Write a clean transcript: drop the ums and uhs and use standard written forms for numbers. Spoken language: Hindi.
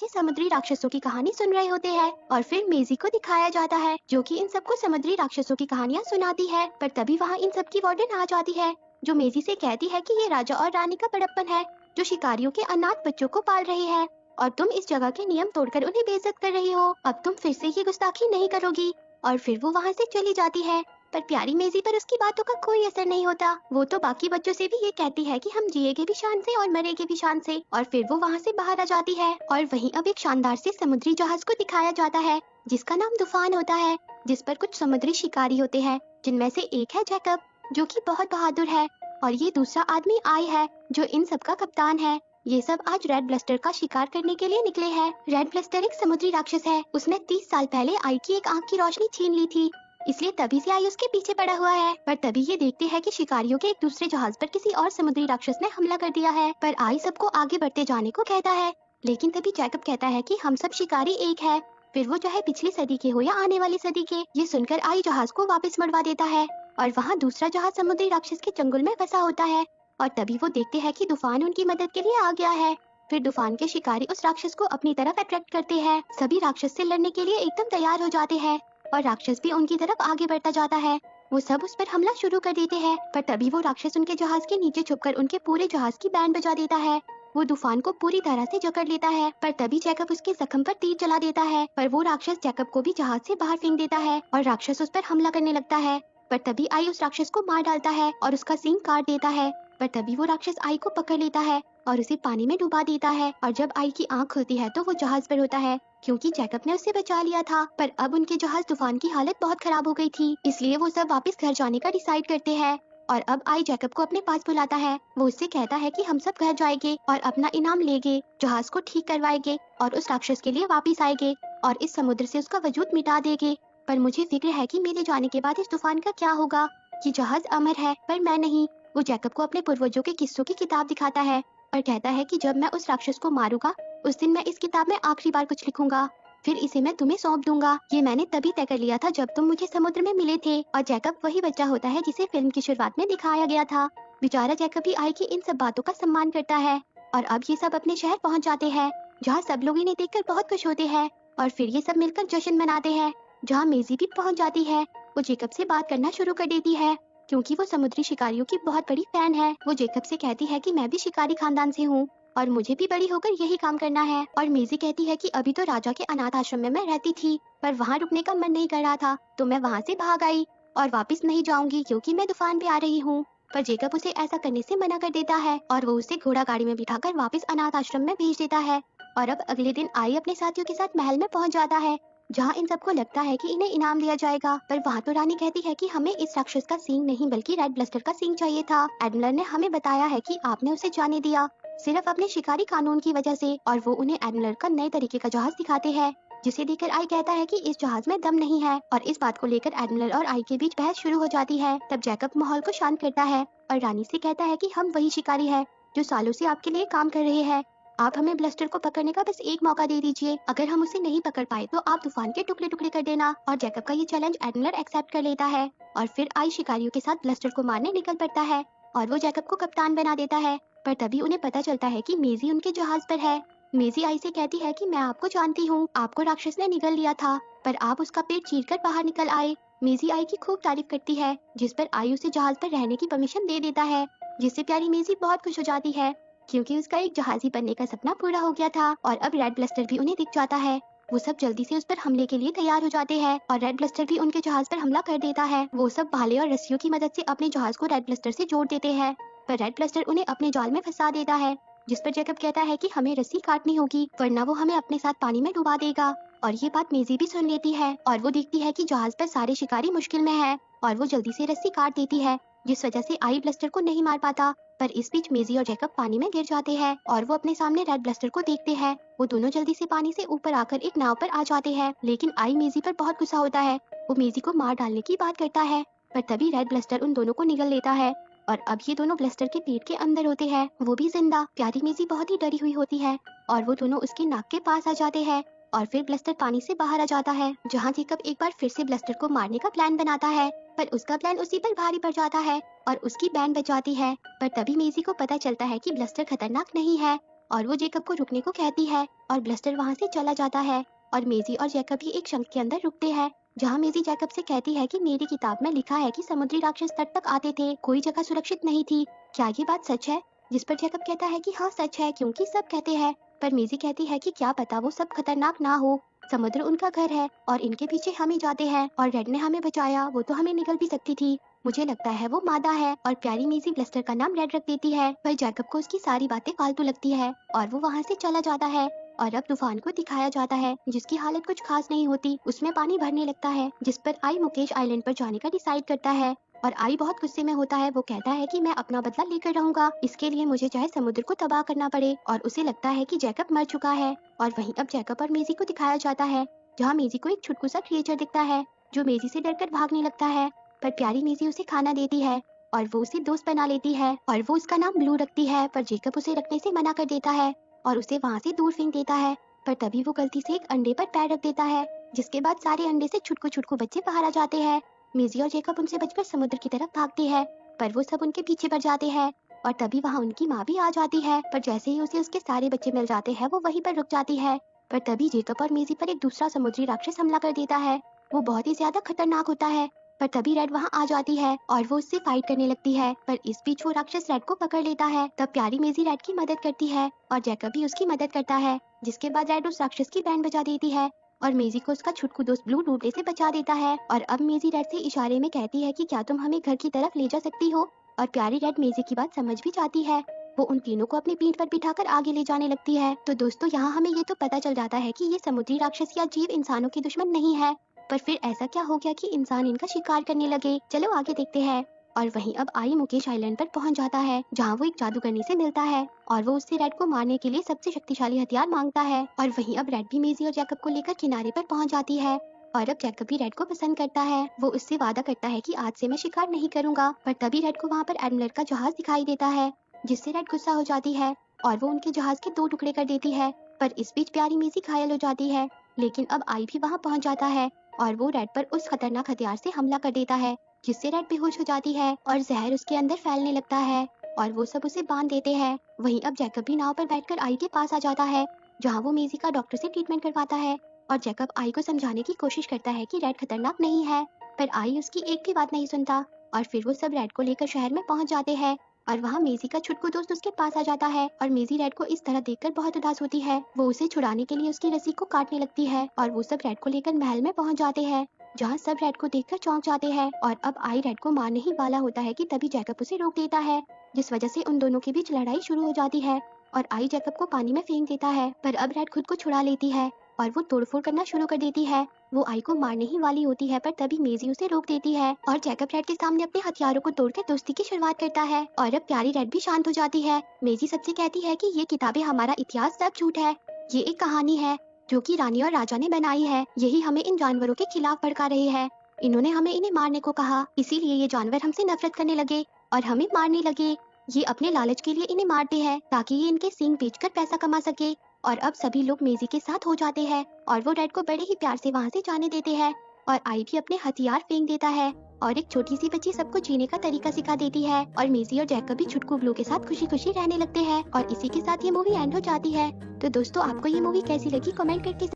के समुद्री राक्षसों की कहानी सुन रहे होते हैं और फिर मेजी को दिखाया जाता है जो कि इन सबको समुद्री राक्षसों की कहानियाँ सुनाती है। पर तभी वहाँ इन सब की वार्डन आ जाती है जो मेजी से कहती है कि ये राजा और रानी का बड़प्पन है जो शिकारियों के अनाथ बच्चों को पाल रही है और तुम इस जगह के नियम तोड़कर उन्हें बेइज्जत कर रही हो। अब तुम फिर से ये गुस्ताखी नहीं करोगी। और फिर वो वहाँ से चली जाती है। पर प्यारी मेजी पर उसकी बातों का कोई असर नहीं होता। वो तो बाकी बच्चों से भी ये कहती है कि हम जिएंगे भी शान से और मरेंगे भी शान से। और फिर वो वहाँ से बाहर आ जाती है और वहीं अब एक शानदार से समुद्री जहाज को दिखाया जाता है जिसका नाम तूफान होता है, जिस पर कुछ समुद्री शिकारी होते हैं जिनमें से एक है जैकब जो कि बहुत बहादुर है और ये दूसरा आदमी आई है जो इन सब का कप्तान है। ये सब आज रेड ब्लस्टर का शिकार करने के लिए निकले हैं। रेड ब्लस्टर एक समुद्री राक्षस है। उसने 30 साल पहले आई की एक आंख की रोशनी छीन ली थी, इसलिए तभी से आई उसके पीछे पड़ा हुआ है। पर तभी ये देखते हैं कि शिकारियों के एक दूसरे जहाज पर किसी और समुद्री राक्षस ने हमला कर दिया है। पर आई सबको आगे बढ़ते जाने को कहता है, लेकिन तभी जैकब कहता है कि हम सब शिकारी एक है, फिर वो चाहे पिछली सदी के हो या आने वाली सदी के। ये सुनकर आई जहाज को वापस मड़वा देता है और वहाँ दूसरा जहाज समुद्री राक्षस के चंगुल में फंसा होता है। और तभी वो देखते हैं कि तूफान उनकी मदद के लिए आ गया है। फिर तूफान के शिकारी उस राक्षस को अपनी तरफ अट्रैक्ट करते हैं। सभी राक्षस से लड़ने के लिए एकदम तैयार हो जाते हैं और राक्षस भी उनकी तरफ आगे बढ़ता जाता है। वो सब उस पर हमला शुरू कर देते हैं। पर तभी वो राक्षस उनके जहाज के नीचे छुपकर उनके पूरे जहाज की बैंड बजा देता है। वो तूफान को पूरी तरह से जकड़ लेता है। पर तभी जैकब उसके जख्म पर तीर चला देता है। पर वो राक्षस जैकब को भी जहाज से बाहर फेंक देता है और राक्षस उस पर हमला करने लगता है। पर तभी आई उस राक्षस को मार डालता है और उसका सींग काट देता है। पर तभी वो राक्षस आई को पकड़ लेता है और उसे पानी में डुबा देता है। और जब आई की आंख खुलती है तो वो जहाज पर होता है क्योंकि जैकब ने उसे बचा लिया था। पर अब उनके जहाज तूफान की हालत बहुत खराब हो गई थी, इसलिए वो सब वापस घर जाने का डिसाइड करते हैं। और अब आई जैकब को अपने पास बुलाता है। वो उससे कहता है कि हम सब घर जाएंगे और अपना इनाम लेंगे, जहाज को ठीक करवाएंगे और उस राक्षस के लिए वापस आएंगे और इस समुद्र से उसका वजूद मिटा देंगे। पर मुझे फिक्र है कि मेरे जाने के बाद इस तूफान का क्या होगा। ये जहाज अमर है पर मैं नहीं। वो जैकब को अपने पूर्वजों के किस्सों की किताब दिखाता है और कहता है कि जब मैं उस राक्षस को मारूंगा उस दिन मैं इस किताब में आखिरी बार कुछ लिखूंगा, फिर इसे मैं तुम्हें सौंप दूंगा। ये मैंने तभी तय कर लिया था जब तुम मुझे समुद्र में मिले थे। और जैकब वही बच्चा होता है जिसे फिल्म की शुरुआत में दिखाया गया था। बेचारा जैकब भी आई की इन सब बातों का सम्मान करता है। और अब ये सब अपने शहर पहुँच जाते हैं जहाँ सब लोग इन्हें देखकर बहुत खुश होते हैं और फिर ये सब मिलकर जश्न मनाते हैं। जहाँ मेजी भी पहुँच जाती है। वो जैकब से बात करना शुरू कर देती है क्योंकि वो समुद्री शिकारियों की बहुत बड़ी फैन है। वो जैकब से कहती है कि मैं भी शिकारी खानदान से हूँ और मुझे भी बड़ी होकर यही काम करना है। और मेजी कहती है कि अभी तो राजा के अनाथ आश्रम में मैं रहती थी पर वहाँ रुकने का मन नहीं कर रहा था तो मैं वहाँ से भाग आई और वापस नहीं जाऊंगी क्योंकि मैं तूफान पे आ रही हूँ। पर जैकब उसे ऐसा करने से मना कर देता है और वो उसे घोड़ा गाड़ी में बिठाकर वापस अनाथ आश्रम में भेज देता है। और अब अगले दिन आई अपने साथियों के साथ महल में पहुँच जाता है जहाँ इन सबको लगता है कि इन्हें इनाम दिया जाएगा। पर वहाँ तो रानी कहती है कि हमें इस राक्षस का सींग नहीं बल्कि रेड ब्लस्टर का सींग चाहिए था। एडमिरल ने हमें बताया है कि आपने उसे जाने दिया सिर्फ अपने शिकारी कानून की वजह से। और वो उन्हें एडमिरल का नए तरीके का जहाज दिखाते हैं जिसे देखकर आई कहता है कि इस जहाज में दम नहीं है। और इस बात को लेकर एडमिरल और आई के बीच बहस शुरू हो जाती है। तब जैकब माहौल को शांत करता है और रानी से कहता है कि हम वही शिकारी है जो सालों से आपके लिए काम कर रहे हैं। आप हमें ब्लस्टर को पकड़ने का बस एक मौका दे दीजिए। अगर हम उसे नहीं पकड़ पाए तो आप तूफान के टुकड़े टुकड़े कर देना। और जैकब का ये चैलेंज एडमिरल एक्सेप्ट कर लेता है और फिर आई शिकारियों के साथ ब्लस्टर को मारने निकल पड़ता है और वो जैकब को कप्तान बना देता है। पर तभी उन्हें पता चलता है कि मेजी उनके जहाज पर है। मेजी आई से कहती है कि मैं आपको जानती हूँ, आपको राक्षस ने निगल लिया था पर आप उसका पेट चीरकर बाहर निकल आए। मेजी आई की खूब तारीफ करती है जिस पर आई उसे जहाज पर रहने की परमिशन दे देता है जिससे प्यारी मेजी बहुत खुश हो जाती है क्योंकि उसका एक जहाजी बनने का सपना पूरा हो गया था। और अब रेड ब्लस्टर भी उन्हें दिख जाता है। वो सब जल्दी से उस पर हमले के लिए तैयार हो जाते हैं और रेड ब्लस्टर भी उनके जहाज पर हमला कर देता है। वो सब भाले और रस्सियों की मदद से अपने जहाज को रेड ब्लस्टर से जोड़ देते हैं पर रेड ब्लस्टर उन्हें अपने जाल में फंसा देता है जिस पर जैकब कहता है कि हमें रस्सी काटनी होगी वरना वो हमें अपने साथ पानी में डुबा देगा। और ये बात मेजी भी सुन लेती है और वो देखती है कि जहाज पर सारे शिकारी मुश्किल में है और वो जल्दी से रस्सी काट देती है जिस वजह से आई ब्लस्टर को नहीं मार पाता। पर इस बीच मेजी और जैकब पानी में गिर जाते हैं और वो अपने सामने रेड ब्लस्टर को देखते हैं। वो दोनों जल्दी से पानी से ऊपर आकर एक नाव पर आ जाते हैं लेकिन आई मेजी पर बहुत गुस्सा होता है। वो मेजी को मार डालने की बात करता है पर तभी रेड ब्लस्टर उन दोनों को निगल लेता है और अब ये दोनों ब्लस्टर के पेट के अंदर होते हैं, वो भी जिंदा। प्यारी मेजी बहुत ही डरी हुई होती है और वो दोनों उसके नाक के पास आ जाते हैं और फिर ब्लस्टर पानी से बाहर आ जाता है जहाँ जैकब एक बार फिर से ब्लस्टर को मारने का प्लान बनाता है पर उसका प्लान उसी पर भारी पड़ जाता है और उसकी बैंड बच जाती है। पर तभी मेजी को पता चलता है कि ब्लस्टर खतरनाक नहीं है और वो जेकब को रुकने को कहती है और ब्लस्टर वहाँ से चला जाता है और मेजी और जेकब भी एक शंख के अंदर रुकते हैं, जहाँ मेजी जेकब से कहती है कि मेरी किताब में लिखा है कि समुद्री राक्षस तट तक आते थे, कोई जगह सुरक्षित नहीं थी, क्या ये बात सच है? जिस पर जेकब कहता है कि हाँ सच है, क्योंकि सब कहते हैं। पर मेजी कहती है कि क्या पता वो सब खतरनाक ना हो, समुद्र उनका घर है और इनके पीछे हम ही जाते हैं, और रेड ने हमें बचाया, वो तो हमें निगल भी सकती थी, मुझे लगता है वो मादा है। और प्यारी मेजी ब्लस्टर का नाम रेड रख देती है, पर जैकब को उसकी सारी बातें फालतू लगती है और वो वहाँ से चला जाता है। और अब तूफान को दिखाया जाता है, जिसकी हालत कुछ खास नहीं होती, उसमें पानी भरने लगता है, जिस पर आई मुकेश आइलैंड पर जाने का डिसाइड करता है। और आई बहुत गुस्से में होता है, वो कहता है कि मैं अपना बदला लेकर रहूंगा, इसके लिए मुझे चाहे समुद्र को तबाह करना पड़े। और उसे लगता है कि जैकब मर चुका है। और वहीं अब जैकब और मेजी को दिखाया जाता है, जहाँ मेजी को एक छुटकू सा क्रिएचर दिखता है, जो मेजी से डरकर भागने लगता है। पर प्यारी मेजी उसे खाना देती है और वो उसे दोस्त बना लेती है और वो उसका नाम ब्लू रखती है, पर जेकब उसे रखने से मना कर देता है और उसे वहाँ से दूर फेंक देता है। पर तभी वो गलती से एक अंडे पर पैर रख देता है, जिसके बाद सारे अंडे से छुटकू छुटकू बच्चे बाहर आ जाते हैं। मेजी और जेकब उनसे बचकर समुद्र की तरफ भागते हैं, पर वो सब उनके पीछे पड़ जाते हैं। और तभी वहाँ उनकी माँ भी आ जाती है, पर जैसे ही उसे उसके सारे बच्चे मिल जाते हैं, वो वहीं पर रुक जाती है। पर तभी जेकब और मेजी पर एक दूसरा समुद्री राक्षस हमला कर देता है, वो बहुत ही ज्यादा खतरनाक होता है। पर तभी रेड वहाँ आ जाती है और वो उससे फाइट करने लगती है, पर इस बीच वो राक्षस रेड को पकड़ लेता है। तब प्यारी मेजी रेड की मदद करती है और जैकब भी उसकी मदद करता है, जिसके बाद रेड उस राक्षस की बैंड बजा देती है और मेजी को उसका छुटकू दोस्त ब्लू डूबने से बचा देता है। और अब मेजी रेड से इशारे में कहती है कि क्या तुम हमें घर की तरफ ले जा सकती हो, और प्यारी रेड मेजी की बात समझ भी जाती है। वो उन तीनों को अपनी पीठ पर बिठाकर आगे ले जाने लगती है। तो दोस्तों, यहाँ हमें ये तो पता चल जाता है कि ये समुद्री राक्षस या जीव इंसानों के दुश्मन नहीं है, पर फिर ऐसा क्या हो गया कि इंसान इनका शिकार करने लगे। चलो आगे देखते हैं। और वहीं अब आई मुकेश आइलैंड पर पहुंच जाता है, जहां वो एक जादूगरनी से मिलता है और वो उससे रेड को मारने के लिए सबसे शक्तिशाली हथियार मांगता है। और वहीं अब रेड भी मेजी और जैकब को लेकर किनारे पर पहुंच जाती है और अब जैकब भी रेड को पसंद करता है। वो उससे वादा करता है कि आज से मैं शिकार नहीं करूंगा। पर तभी रेड को वहाँ पर एडमिरल का जहाज दिखाई देता है, जिससे रेड गुस्सा हो जाती है और वो उनके जहाज के 2 टुकड़े कर देती है। पर इस बीच प्यारी मेजी घायल हो जाती है, लेकिन अब आई भी वहाँ पहुँच जाता है और वो रेड पर उस खतरनाक हथियार से हमला कर देता है, जिससे रेड बेहोश हो जाती है और जहर उसके अंदर फैलने लगता है और वो सब उसे बांध देते हैं। वहीं अब जैकब भी नाव पर बैठकर आई के पास आ जाता है, जहाँ वो मेजी का डॉक्टर से ट्रीटमेंट करवाता है और जैकब आई को समझाने की कोशिश करता है कि रेड खतरनाक नहीं है, पर आई उसकी एक भी बात नहीं सुनता। और फिर वो सब रेड को लेकर शहर में पहुंच जाते हैं और वहाँ मेजी का छुटकू दोस्त उसके पास आ जाता है और मेजी रेड को इस तरह देखकर बहुत उदास होती है। वो उसे छुड़ाने के लिए उसकी रस्सी को काटने लगती है और वो सब रेड को लेकर महल में पहुंच जाते हैं, जहाँ सब रेड को देखकर चौंक जाते हैं। और अब आई रेड को मारने ही वाला होता है कि तभी जैकब उसे रोक देता है, जिस वजह से उन दोनों के बीच लड़ाई शुरू हो जाती है और आई जैकब को पानी में फेंक देता है। पर अब रेड खुद को छुड़ा लेती है और वो तोड़फोड़ करना शुरू कर देती है। वो आई को मारने ही वाली होती है, पर तभी मेजी उसे रोक देती है और जैकब रेड के सामने अपने हथियारों को तोड़कर दोस्ती की शुरुआत करता है। और अब प्यारी रेड भी शांत हो जाती है। मेजी सबसे कहती है कि ये किताबें हमारा इतिहास सब झूठ है, ये एक कहानी है जो कि रानी और राजा ने बनाई है, यही हमें इन जानवरों के खिलाफ भड़का रहे हैं। इन्होंने हमें इन्हें मारने को कहा, इसीलिए ये जानवर हमसे नफरत करने लगे और हमें मारने लगे। ये अपने लालच के लिए इन्हें मारते हैं ताकि ये इनके सींग बेचकर पैसा कमा सके। और अब सभी लोग मेजी के साथ हो जाते हैं और वो रेड को बड़े ही प्यार से वहाँ से जाने देते हैं और आई भी अपने हथियार फेंक देता है और एक छोटी सी बच्ची सबको जीने का तरीका सिखा देती है और मेजी और जैकब भी छुटकू ब्लू के साथ खुशी खुशी रहने लगते हैं। और इसी के साथ ये मूवी एंड हो जाती है। तो दोस्तों, आपको ये मूवी कैसी लगी कमेंट करके